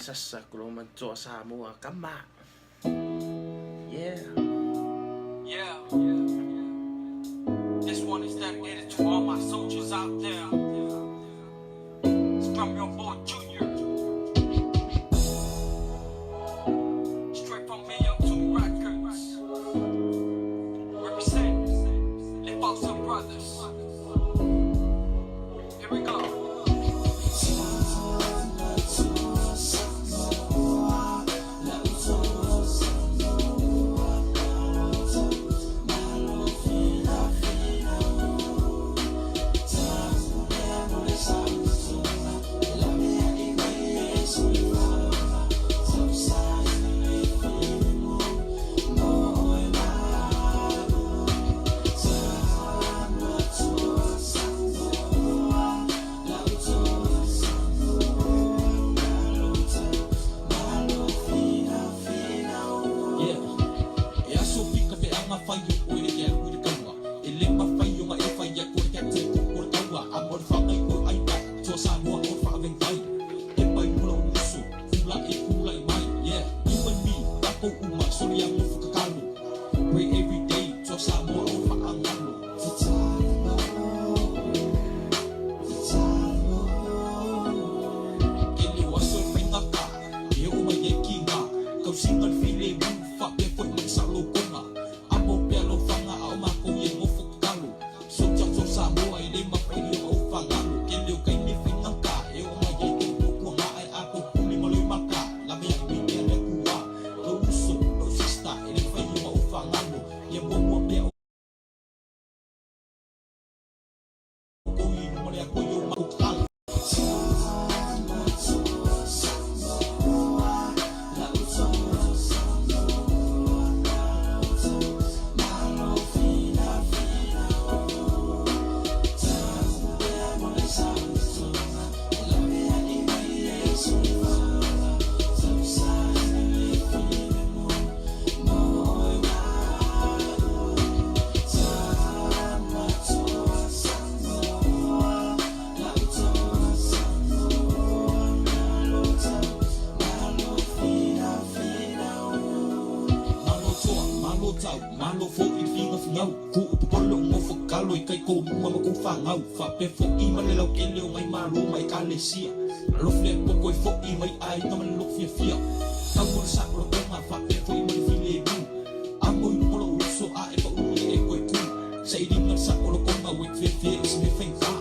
sasa kuloma to Samoa kama. Yeah. This one is dedicated to all my soldiers out there. It's from your boy Junior. Straight from me up to records. Represent Lefaoseu brothers. Here we go. Malo fo I finga fingau ku upolo mo fo kalo I kai ko mo ko fangau fa pe fo I male lau kele mai malo mai kalesia lo fle ko ko fo I mai ai no man lo fia ka mo sa ko ko ma fa pe fo I mai file bu amo I polo so a e ko e ko ku sai di ma sa ko ko ma wit fe se fenga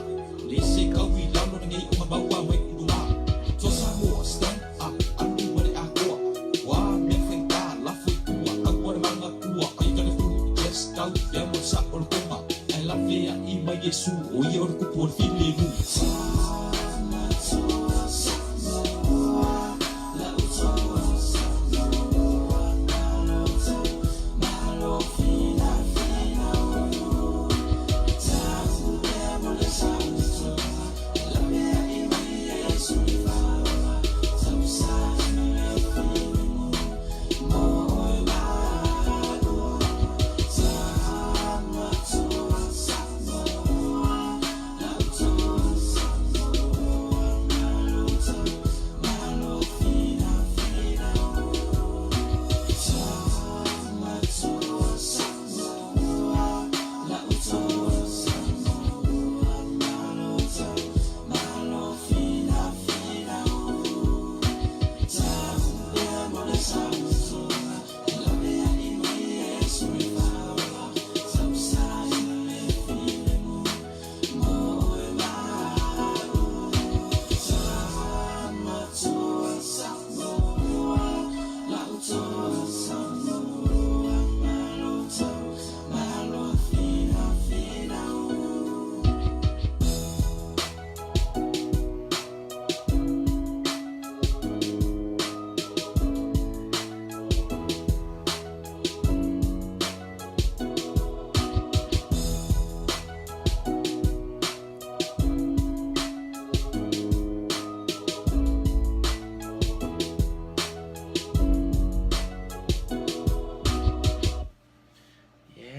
le se ka wi la no ngai o ma ba wa mai ku na so Samoa stand up anu mare a ko wa me fenga la fo ku a ko manga ku kau yang masak olkoma I love ya ima Yesu o ia orku por filemu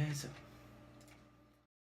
Yes.